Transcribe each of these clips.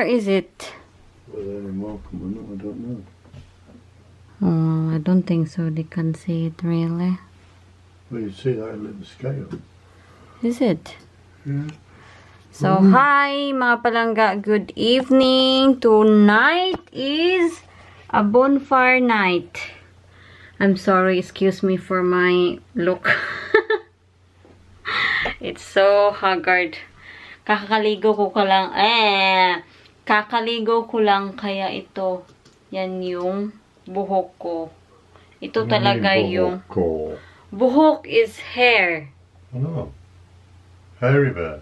is it? Well, they're welcome or not, I don't know. Oh, I don't think so. They can see it really. Well, you see that in the scale. Is it? Yeah. So, hi mga palangga. Good evening. Tonight is a bonfire night. I'm sorry. Excuse me for my look. It's so haggard. Kakaligo ko lang. Kakaligo ko lang kaya ito. Yan yung buhok ko. Ito talaga yung... Buhok is hair. I know. Hairy bear.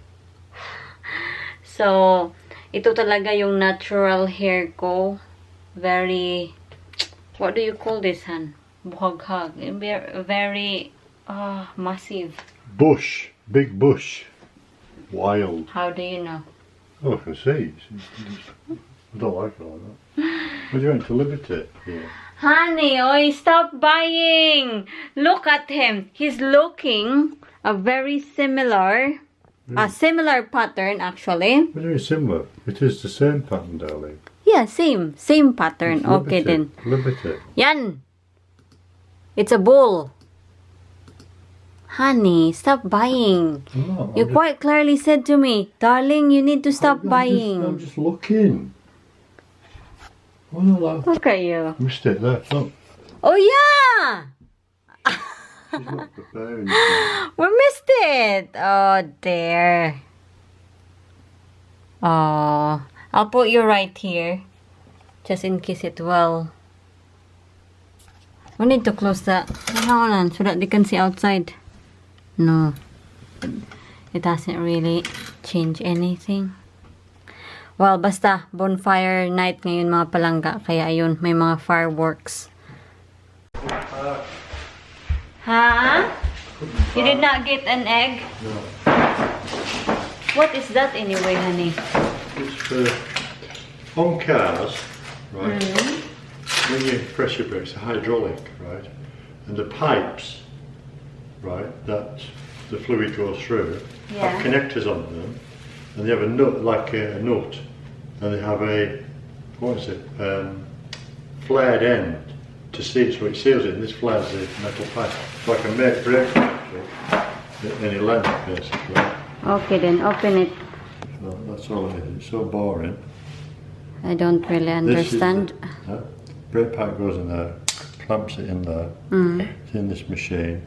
So, ito talaga yung natural hair ko. Very... What do you call this, Han? Buhaghag. Very... massive. Bush. Big bush. Wild. How do you know? Oh, I can see. I don't like it like that. What do you want to liberty? Yeah. Honey, oi, stop buying! Look at him. He's looking a very similar... A similar pattern, actually. Very similar. It is the same pattern, darling. Yeah, same. Same pattern. It's Okay, liberty. then. Liberty. Yan! It's a bull. Honey, stop buying. No, You quite clearly said to me, darling, you need to stop I'm buying. just looking. Oh no, that Look at you. missed it there. Look. Oh, yeah! She's not preparing. We missed it. Oh, there. Oh, I'll put you right here. Just in case it will. We need to close that. Hang on, so that they can see outside. No. It doesn't really change anything. Well, basta, bonfire night ngayon mga palangga. Kaya ayun, may mga fireworks. Huh? You did not get an egg? No. What is that anyway, honey? It's for on cars, right? When you press your brakes, a hydraulic, right? And the pipes, right, that the fluid goes through, have connectors on them, and they have a nut, like a nut, and they have a, what is it, flared end to seal, so it seals it, and this flares the metal pipe. It's like a brake factory, any length, basically. Okay, then open it. So that's all it is. It's so boring. I don't really understand. Brake pipe goes in there, clamps it in there, it's in this machine,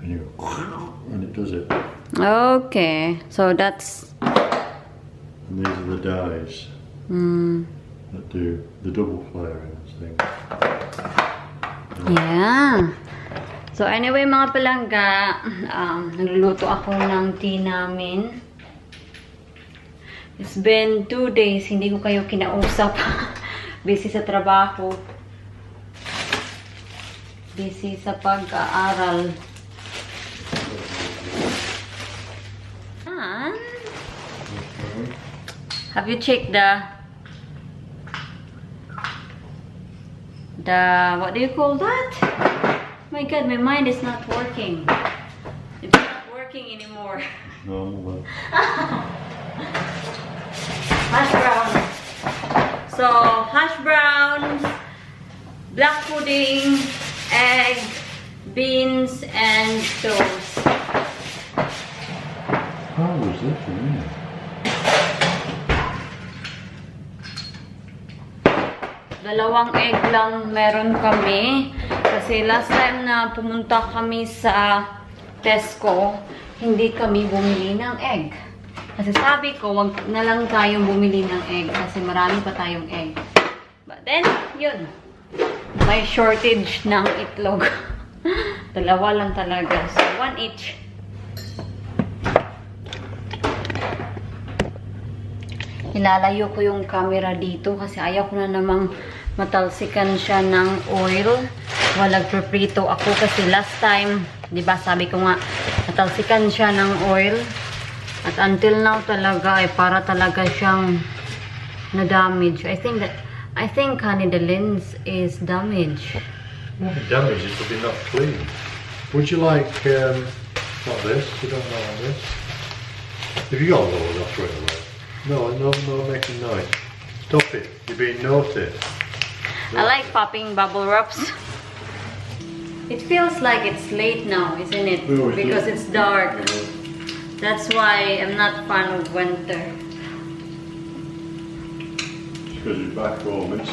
and you go, and it does it. Okay, so that's... And these are the dies that do the double flaring thing. Yeah. So anyway mga palangga, nagluluto ako ng tea namin. It's been 2 days, hindi ko kayo kinausap. Busy sa trabaho. Busy sa pag-aaral. Have you checked the what do you call that? My God, my mind is not working. It's not working anymore. No. Hash browns. So, hash browns, black pudding, egg, beans, and toast. How was this in here? Dalawang egg lang meron kami. Kasi last time na pumunta kami sa Tesco, hindi kami bumili ng egg. Kasi sabi ko, wag na lang tayong bumili ng egg kasi marami pa tayong egg. But then, yun. May shortage ng itlog. Dalawa lang talaga. So, 1 each. Ilalayo ko yung camera dito kasi ayaw ko na namang matalsikan siya ng oil. Walang preprito ako kasi last time, di ba sabi ko nga, natalsikan siya ng oil. At until now talaga ay para talaga siyang na-damage. I think honey, the lens is damaged. Damaged, it will be not clean. Would you like not this? You don't know this? If you got a load, I'll throw it away. No, making noise. Stop it. You're being naughty. I like popping bubble wraps. It feels like it's late now, isn't it? Oh, it's Because late. it's dark. That's why I'm not fan of winter. Because it's back home. It's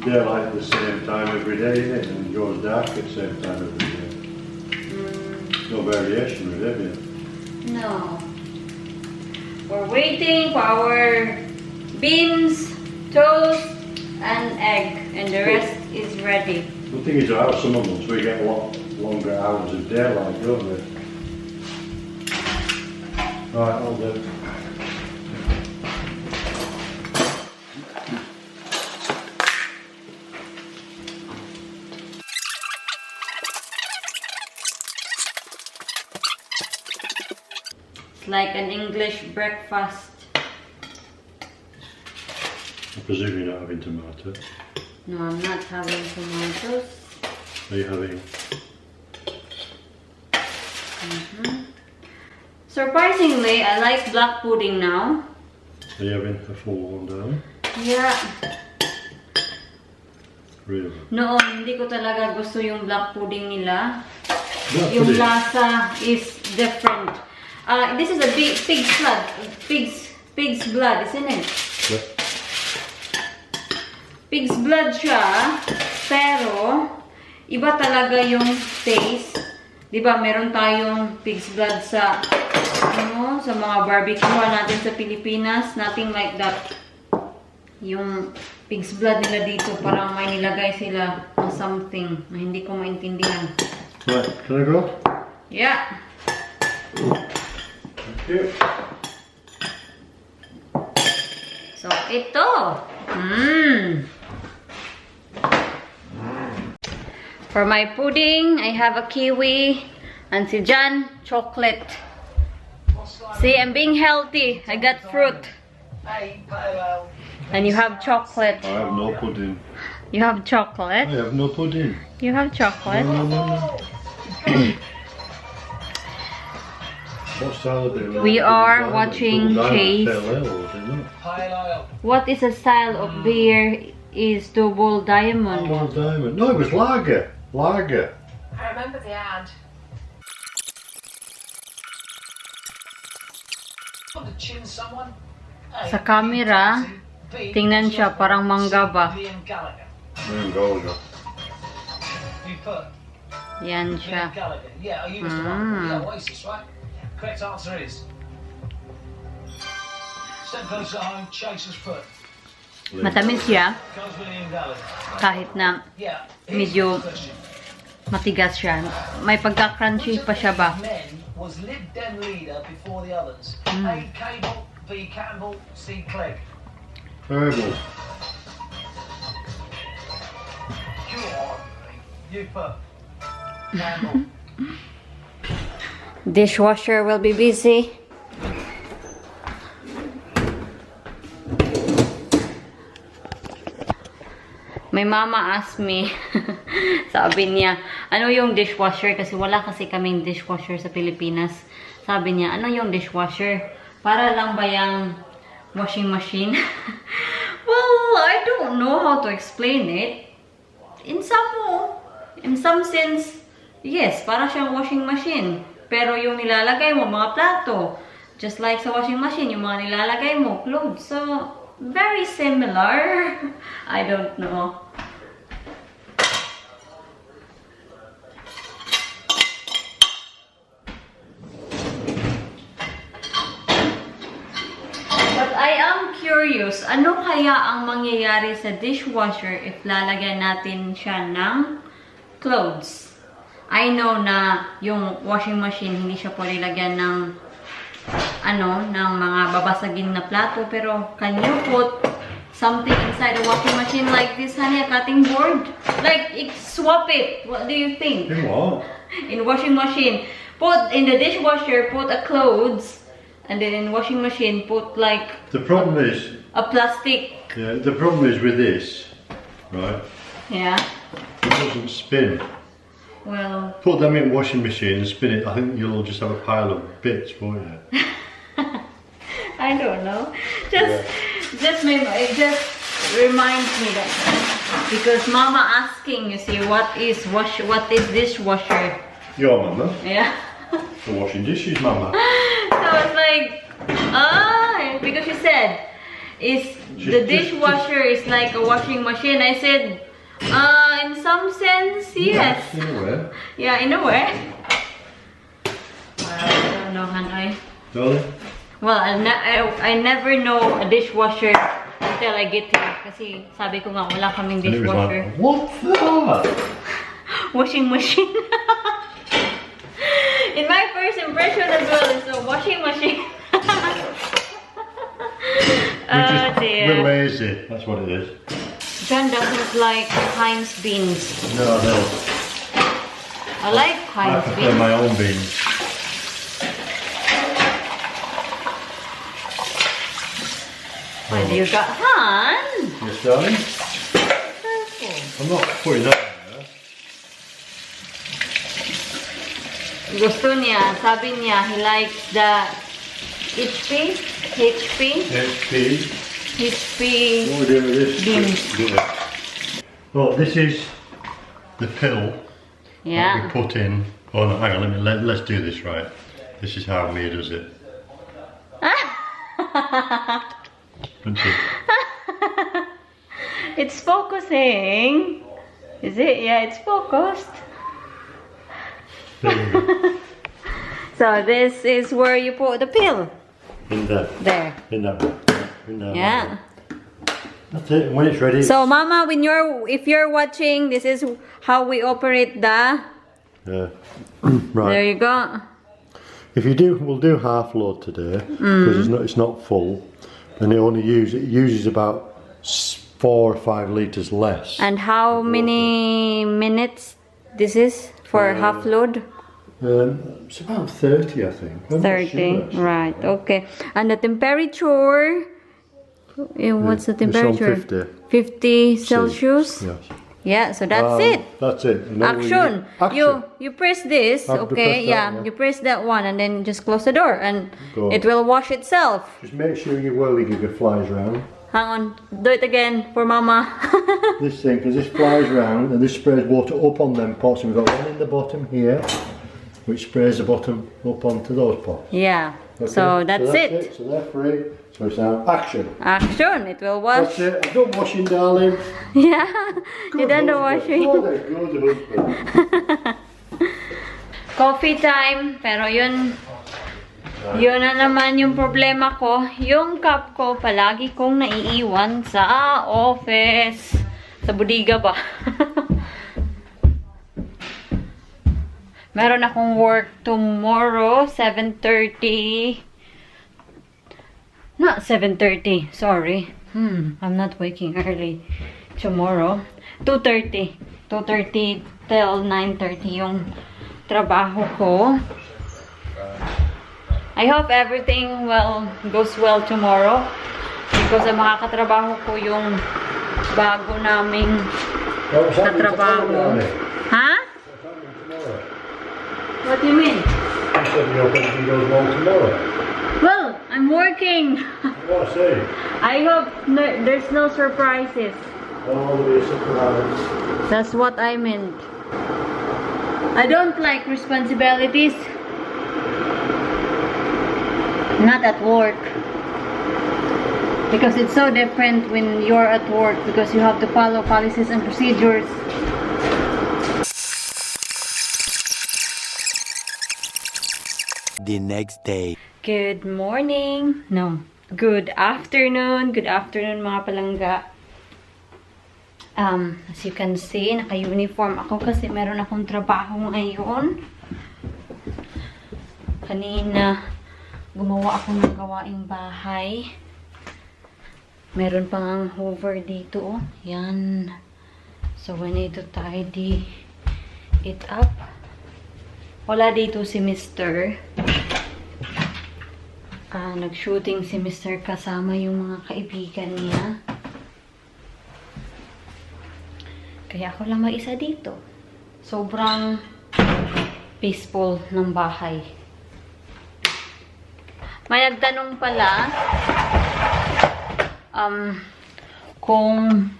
daylight at the same time every day, isn't it? And it goes dark at the same time every day. No variation with it, yeah. No. We're waiting for our beans, toast, and egg, and the rest is ready. The thing is, our summer months we get a lot longer hours of daylight, don't we? Right, I'll do. It's like an English breakfast. I presume you're not having tomato. No, I'm not having tomatoes. Are you having? Surprisingly, I like black pudding now. Are you having a full one down? Yeah. Really? Noon, hindi ko talaga gusto yung black pudding nila. Black Yung pudding? lasa is different. This is a big pig's blood. Pig's blood, isn't it? Yeah. Pig's blood siya, pero iba talaga yung taste. 'Di ba? Meron tayong pig's blood sa sa mga barbecue natin sa Pilipinas, nothing like that. Yung pig's blood nila dito, parang may nilagay sila na something na hindi ko maintindihan. Right, can I go? Yeah. Thank you. So, ito. For my pudding, I have a kiwi. And si Jan, chocolate. See, I'm being healthy. I got fruit. And you have chocolate. I have no pudding. You have chocolate. I have no pudding. You have chocolate. No. What style of beer? We are watching Chase. What is a style of beer is double diamond? Double diamond. No, it was lager. Lager. I remember the ad. Want to chin someone? A, Sa camera, B, tingnan siya parang mangga ba? Liam Gallagher. Gallagher. You put Yan Liam siya. Gallagher. Yeah, you was the one. Yeah, Oasis, right? Correct answer is. Step closer home, Chaser's foot. Matamis siya Goes with Liam Gallagher. kahit na Yeah. medyo matigas siya. May pagka-crunchy pa siya ba? Men was Lib Dem leader before the others. A. Cable, B. Campbell, C. Clegg. Terrible. You put Campbell. Dishwasher will be busy. My mama asked me, sabi niya, ano yung dishwasher? Kasi wala kasi kaming dishwasher sa Pilipinas. Sabi niya, ano yung dishwasher? Para lang ba yung washing machine? Well, I don't know how to explain it. In some sense, yes, para siyang washing machine. Pero yung nilalagay mo, mga plato. Just like sa washing machine, yung mga nilalagay mo, clothes. So, very similar. I don't know. But I am curious, ano kaya ang mangyayari sa dishwasher if lalagyan natin siya ng clothes? I know na yung washing machine, hindi siya pwede lagyan ng ng mga babasagin na plato, pero can you put something inside the washing machine like this, honey, a cutting board? Like, swap it. What do you think? In what? In washing machine. Put in the dishwasher, put a clothes, and then in washing machine, put like The problem is, a plastic. yeah, the problem is with this, right? Yeah. It doesn't spin. Well, Put them in washing machine and spin it. I think you'll just have a pile of bits, won't you? I don't know. It just reminds me that because Mama asking, you see, what is dishwasher? Your mama. Yeah. For washing dishes, mama. So it's like, because she said, the dishwasher is like a washing machine. I said, in some sense, yes. In a way. Yeah, in a way. I don't know, Hanoi. Darling? Well, I never know a dishwasher until I get here. Kasi sabi ko nga, wala kaming And it was dishwasher. like, what's that? Washing machine. In my first impression as well, it's a washing machine. We're lazy, that's what it is. John doesn't like Heinz beans. No, no. I like Heinz I prefer beans. my own beans. What do you got, Han? Yes, darling? Careful. I'm not putting that in there. Gusto niya, sabi niya, he likes the HP. What are we doing with this? Beans. Well, this is the pill that Yeah. we put in. Oh no, hang on, let's do this right. This is how Mia does it. Don't you? It's focusing. Is it? Yeah, it's focused. There you go. So this is where you put the pill. In there. There. In that. In there. Yeah. That's it. When it's ready. So Mama, if you're watching, this is how we operate the. Yeah. There Right. you go. If you do, we'll do half load today because it's not full, and it uses about 4 or 5 liters less. And how many minutes this is for half load? It's about 30, I think. I'm not 30. sure, actually. Right. Okay. And the temperature. What's the It's on temperature? 50. 50 Celsius. Yes. Yeah. So that's it. That's it. And then Action. You press this. I have to Okay. press that, Yeah. yeah. You press that one and then just close the door and Go. it will wash itself. Just make sure your whirligig flies round. Hang on. Do it again for Mama. This thing, because this flies round and this sprays water up on them pots, and we've got one in the bottom here, which sprays the bottom up onto those pots. Yeah. Okay? So that's it. So they're free. So it's now action. Action. It will wash. That's it. I've done washing, darling. Yeah. You Good done the husband. washing. What a good husband. Coffee time. Pero yun na naman yung problema ko. Yung cup ko, palagi kong naiiwan sa office. Sa bodega ba? Meron akong work tomorrow, 7:30. Not 7:30, sorry. I'm not waking early tomorrow. 2:30. 2:30 till 9:30 yung trabaho ko. I hope everything goes well tomorrow because makakatrabaho ko yung bago naming What's happening katrabaho. tomorrow, darling? Ha? What's happening tomorrow? What do you mean? You said your everything goes well tomorrow. Well, I'm working. What I say? I hope there's no surprises. Oh, there'll be a surprise. That's what I meant. I don't like responsibilities. Not at work. Because it's so different when you're at work because you have to follow policies and procedures. The next day. Good morning. No. Good afternoon. Good afternoon mga palangga. As you can see, naka-uniform ako kasi meron akong trabaho ngayon. Kanina, gumawa ako ng gawaing bahay. Meron pang hoover dito. Oh. Yan. So, we need to tidy it up. Wala dito si Mr. Nag-shooting si Mr. kasama yung mga kaibigan niya. Kaya ako lang mag-isa dito. Sobrang peaceful ng bahay. May nagtanong pala kung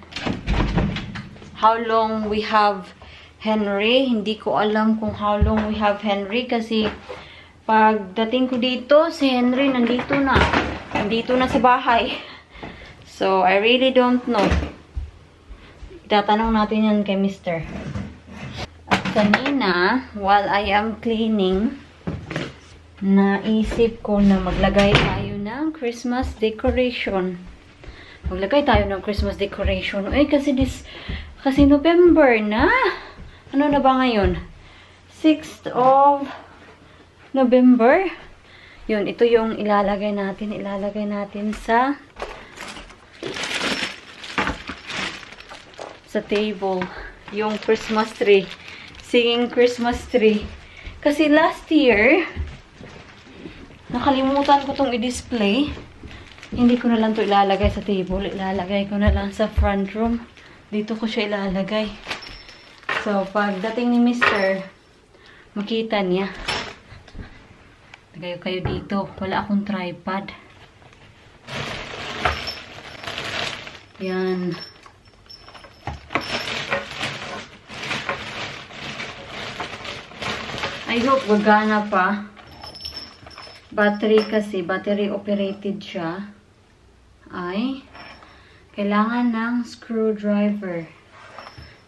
how long we have Henry. Hindi ko alam kung how long we have Henry kasi pagdating ko dito, si Henry nandito na. Nandito na sa bahay. So, I really don't know. Itatanong natin yan kay Mr. At kanina, while I am cleaning, naisip ko na maglagay tayo ng Christmas decoration. Maglagay tayo ng Christmas decoration. Eh, kasi November na. Ano na ba ngayon? 6th of November. Yun, ito yung ilalagay natin. Ilalagay natin sa table. Yung Christmas tree. Singing Christmas tree. Kasi last year, nakalimutan ko tong i-display. Hindi ko na lang to ilalagay sa table. Ilalagay ko na lang sa front room. Dito ko siya ilalagay. So, pagdating ni Mr., makita niya. Lagay kayo dito. Wala akong tripod. Yan. I hope gagana pa. Battery kasi, battery operated siya. Ay, kailangan ng screwdriver.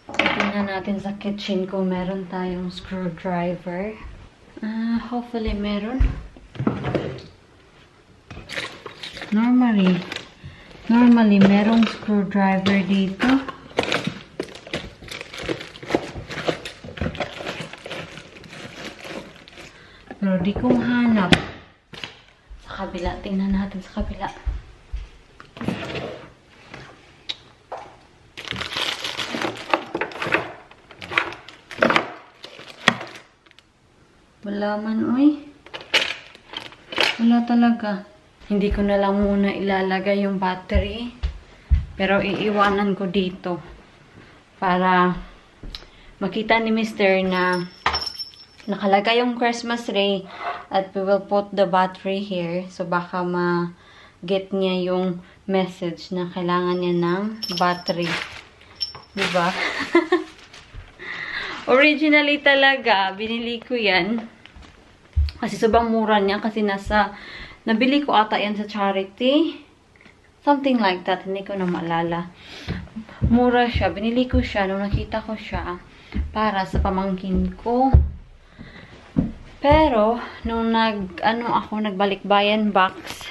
Tingnan natin sa kitchen kung meron tayong screwdriver. Hopefully meron. Normally merong screwdriver dito. Pero di ko mahanap. Sa kabila, tingnan natin sa kabila. Wala man, uy. Wala talaga. Hindi ko na lang muna ilalagay yung battery. Pero iiwanan ko dito. Para makita ni Mr. na nakalagay yung Christmas tree. At we will put the battery here. So baka ma-get niya yung message na kailangan niya ng battery. Diba? Originally talaga, binili ko yan. Kasi sobrang mura niya. Kasi nabili ko ata yan sa charity. Something like that. Hindi ko na maalala. Mura siya. Binili ko siya nung nakita ko siya. Para sa pamangkin ko. Pero, nung nagbalikbayan box,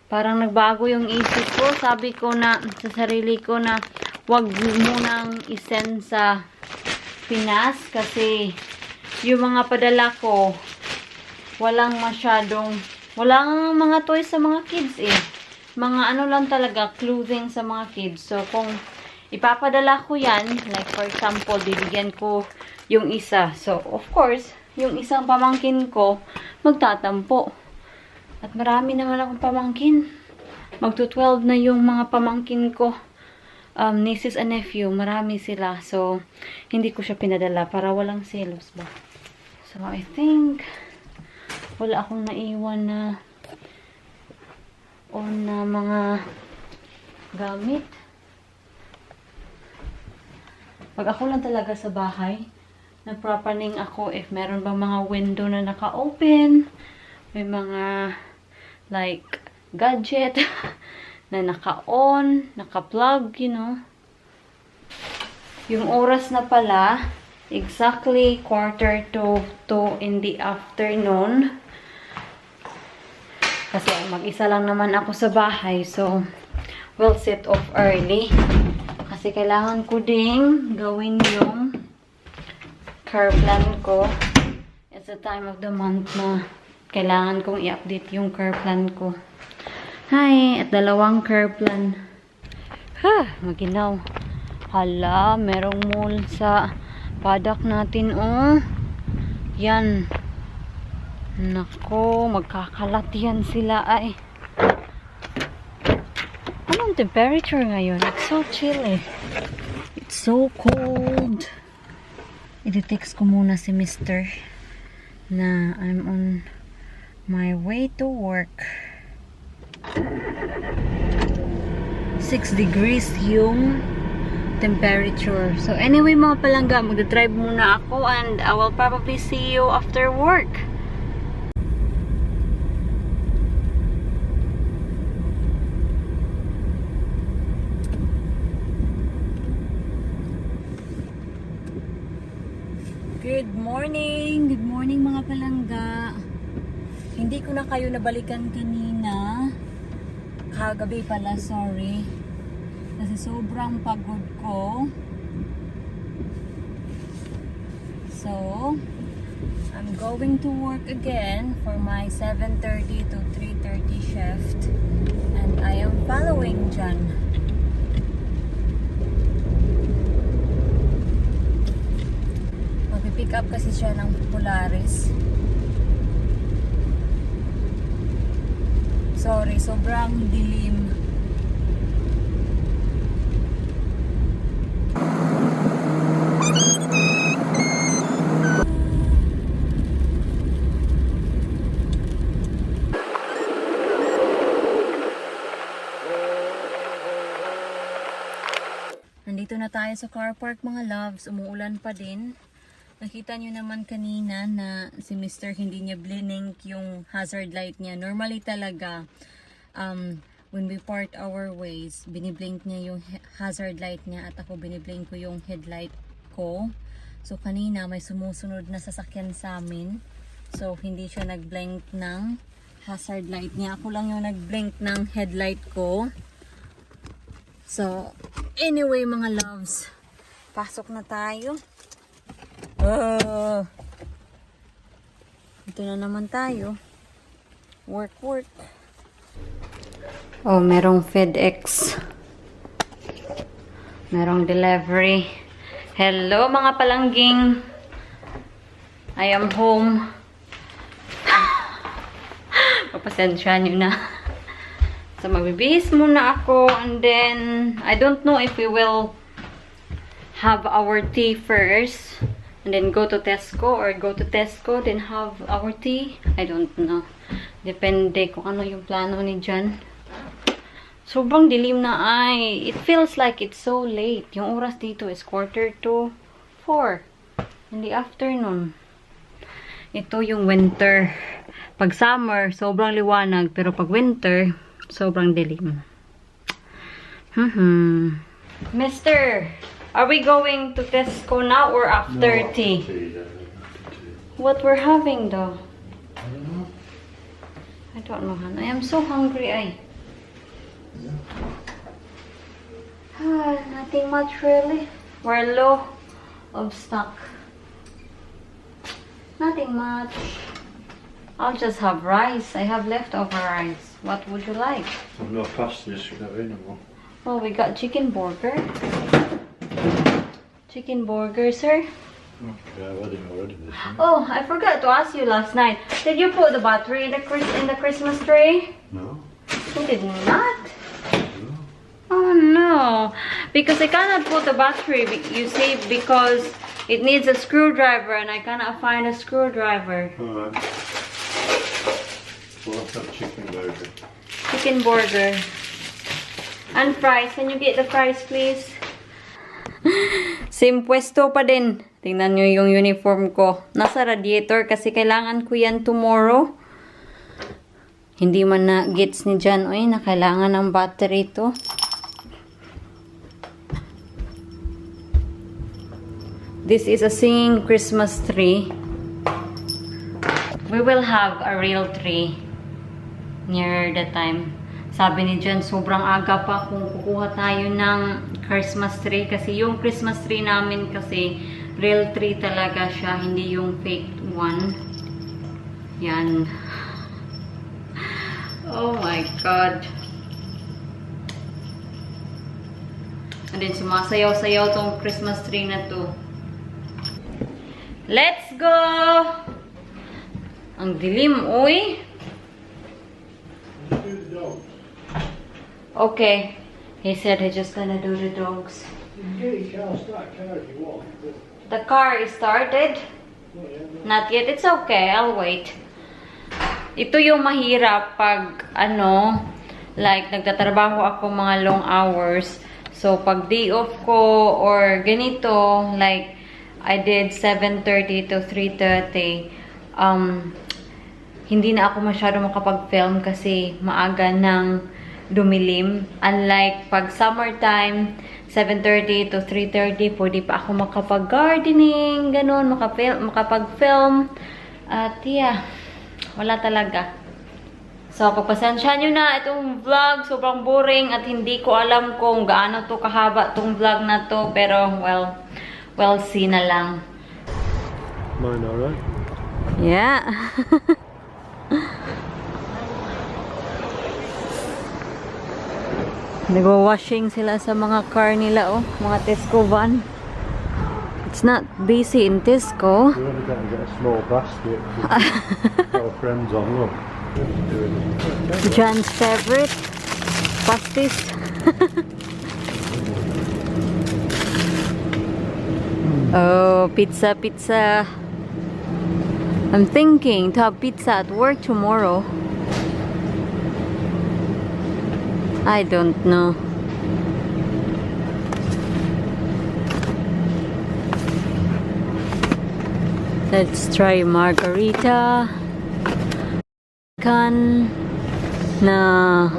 parang nagbago yung isip ko. Sabi ko na, sa sarili ko na, wag munang isend sa Pinas kasi yung mga padala ko walang mga toys sa mga kids eh. Mga ano lang talaga, clothing sa mga kids. So, kung ipapadala ko yan, like for example, bibigyan ko yung isa. So, of course, yung isang pamangkin ko, magtatampo. At marami naman akong pamangkin. Magto-12 na yung mga pamangkin ko. Nieces and nephew, marami sila. So, hindi ko siya pinadala para walang selos ba. So, I think wala akong naiwan na mga gamit. Pag ako lang talaga sa bahay, nagprapaning ako if meron bang mga window na naka-open, may mga like gadget na naka-on, naka-plug, you know. Yung oras na pala, exactly 1:45 in the afternoon. Kasi mag-isa lang naman ako sa bahay, so we'll set off early. Kasi kailangan ko ding gawin yung care plan ko. It's the time of the month na kailangan kong i-update yung care plan ko. Hi! At 2 care plan. Maginaw. Hala, merong mall sa paddock natin, oh. Yan. Nako, magkakalat yan sila, ay. Anong temperature ngayon? It's so chilly. It's so cold. I-text ko muna si Mr. na I'm on My way to work. 6 degrees yung temperature. So anyway mga palangga, magdadrive muna ako and I will probably see you after work. Good morning! Good morning mga palangga. Hindi ko na kayo nabalikan kanina. Kagabi pala, sorry. Kasi sobrang pagod ko. So, I'm going to work again for my 7:30 to 3:30 shift. And I am following John. Pick up kasi siya ng Polaris. Sorry, sobrang dilim. Nandito na tayo sa car park mga loves. Umuulan pa din. Nakita nyo naman kanina na si Mr. hindi niya blink yung hazard light niya. Normally talaga, when we part our ways, biniblink niya yung hazard light niya at ako biniblink ko yung headlight ko. So kanina may sumusunod na sasakyan sa amin. So hindi siya nag-blink ng hazard light niya. Ako lang yung nag-blink ng headlight ko. So anyway mga loves, pasok na tayo. Ito na naman tayo. Work. Oh, merong FedEx. Merong delivery. Hello mga palangging. I am home. Papasensya nyo na. So magbibihis muna ako and then I don't know if we will have our tea first. And then go to Tesco or go to Tesco then have our tea. I don't know. Depende kung ano yung plano ni John. Sobrang dilim na ay. It feels like it's so late. Yung oras dito is 3:45 in the afternoon. Ito yung winter. Pag summer, sobrang liwanag. Pero pag winter, sobrang dilim. Mister, are we going to Tesco now or after tea? What we're having though? I don't know, hon. I am so hungry, nothing much really. We're low of stock. Nothing much. I'll just have rice. I have leftover rice. What would you like? I'm not past this anymore. Oh, we got chicken burger. Chicken burger, sir. Okay, I've had it already. Oh, I forgot to ask you last night. Did you put the battery in the Christmas tree? No. You did not? No. Oh no. Because I cannot put the battery, you see, because it needs a screwdriver and I cannot find a screwdriver. Alright. Well, I've got chicken burger. Chicken burger. And fries. Can you get the fries, please? Same pwesto pa din. Tingnan nyo yung uniform ko. Nasa radiator kasi kailangan ko yan tomorrow. Hindi man na gets ni John. Oy, na kailangan ng battery to. This is a singing Christmas tree. We will have a real tree near the time. Sabi ni John, sobrang aga pa kung kukuha tayo ng Christmas tree. Kasi yung Christmas tree namin kasi real tree talaga siya. Hindi yung fake one. Yan. Oh my God. And then sumasayaw-sayaw tong Christmas tree na to. Let's go! Ang dilim, uy. Okay. He said he's just gonna do the dogs. You can get your car, start car if you want. The car is started? Not yet, no. Not yet. It's okay. I'll wait. ito yung mahirap pag, like, nagtatrabaho ako mga long hours. So, pag day off ko or ganito, like, I did 7:30 to 3:30, hindi na ako masyado makapag-film kasi maaga ng dumilim. Unlike pag summertime, 7:30 to 3:30, pwede pa ako makapag-gardening, ganun, makapag-film. At yeah, wala talaga. So, pagpasensya nyo na itong vlog. Sobrang boring at hindi ko alam kung gaano to kahaba itong vlog na to. Pero, well, see na lang. Mine alright? Yeah. Nagwa-washing sila sa mga car nila, oh. Mga Tesco van. It's not busy in Tesco. We only got to get a small basket. Got our friends on, look. John's favorite. Pastis. Oh, pizza. I'm thinking to have pizza at work tomorrow. I don't know. Let's try margarita. No.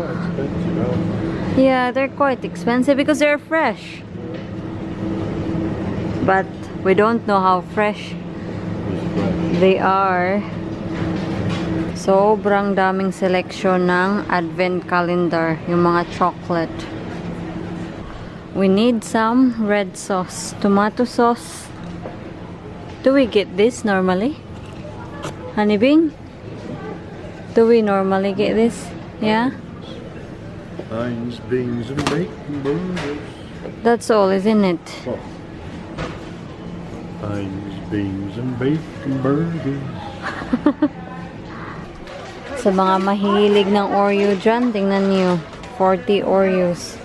Yeah, they're quite expensive because they're fresh. But we don't know how fresh they are. Sobrang daming selection ng advent calendar, yung mga chocolate. We need some red sauce, tomato sauce. Do we get this normally? Honey Bing? Do we normally get this? Yeah? Beans, beans and bacon burgers. That's all, isn't it? What? Beans and bacon burgers. Sa mga mahilig ng Oreo dyan, tingnan nyo. 40 Oreos.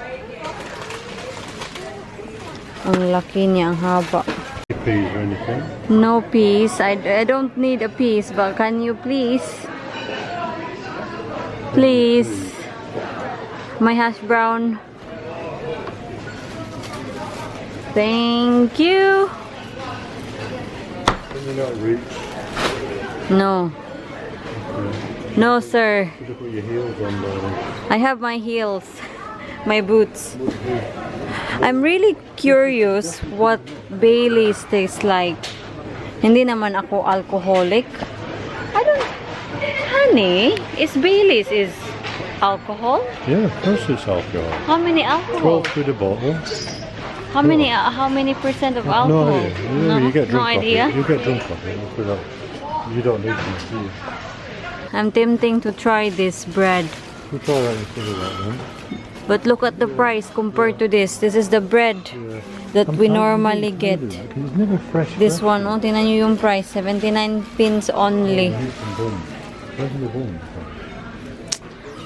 Ang laki niya, ang haba. Peas or anything? No peas. I don't need a piece, but can you please? Please. My hash brown. Thank you. Can you not reach? No. No, sir. You should put your heels on, darling. I have my heels. My boots. I'm really curious what Baileys tastes like. Hindi naman ako alcoholic. Honey, Baileys is alcohol? Yeah, of course it's alcohol. How many alcohol? 12 quid a bottle. How many percent of alcohol? No idea. You get drunk no off idea. it. You get drunk off it. You don't need to, do you? I'm tempting to try this bread. We'll try that instead of that one. But look at the price compared to this. This is the bread that we normally get. It's never fresh. This one, oh, tingnan nyo yung price. 79 pins only. Where's the bun?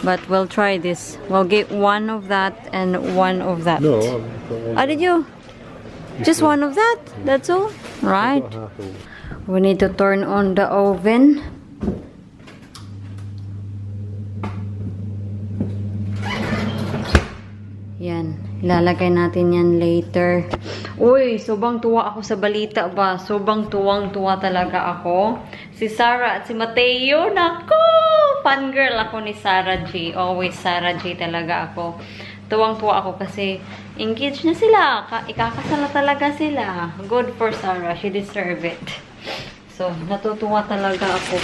But we'll try this. We'll get one of that and one of that. No, I've got one. Ah, did you? Just one of that? That's all? Right. I've got half of it. We need to turn on the oven. Yan. Ilalagay natin yan later. Uy, sobrang tuwa ako sa balita ba? Sobrang tuwang-tuwa talaga ako. Si Sarah at si Mateo, naku! Fangirl ako ni Sarah G. Always Sarah G talaga ako. Tuwang-tuwa ako kasi engaged na sila. Ikakasal na talaga sila. Good for Sarah. She deserve it. So, natutuwa talaga ako.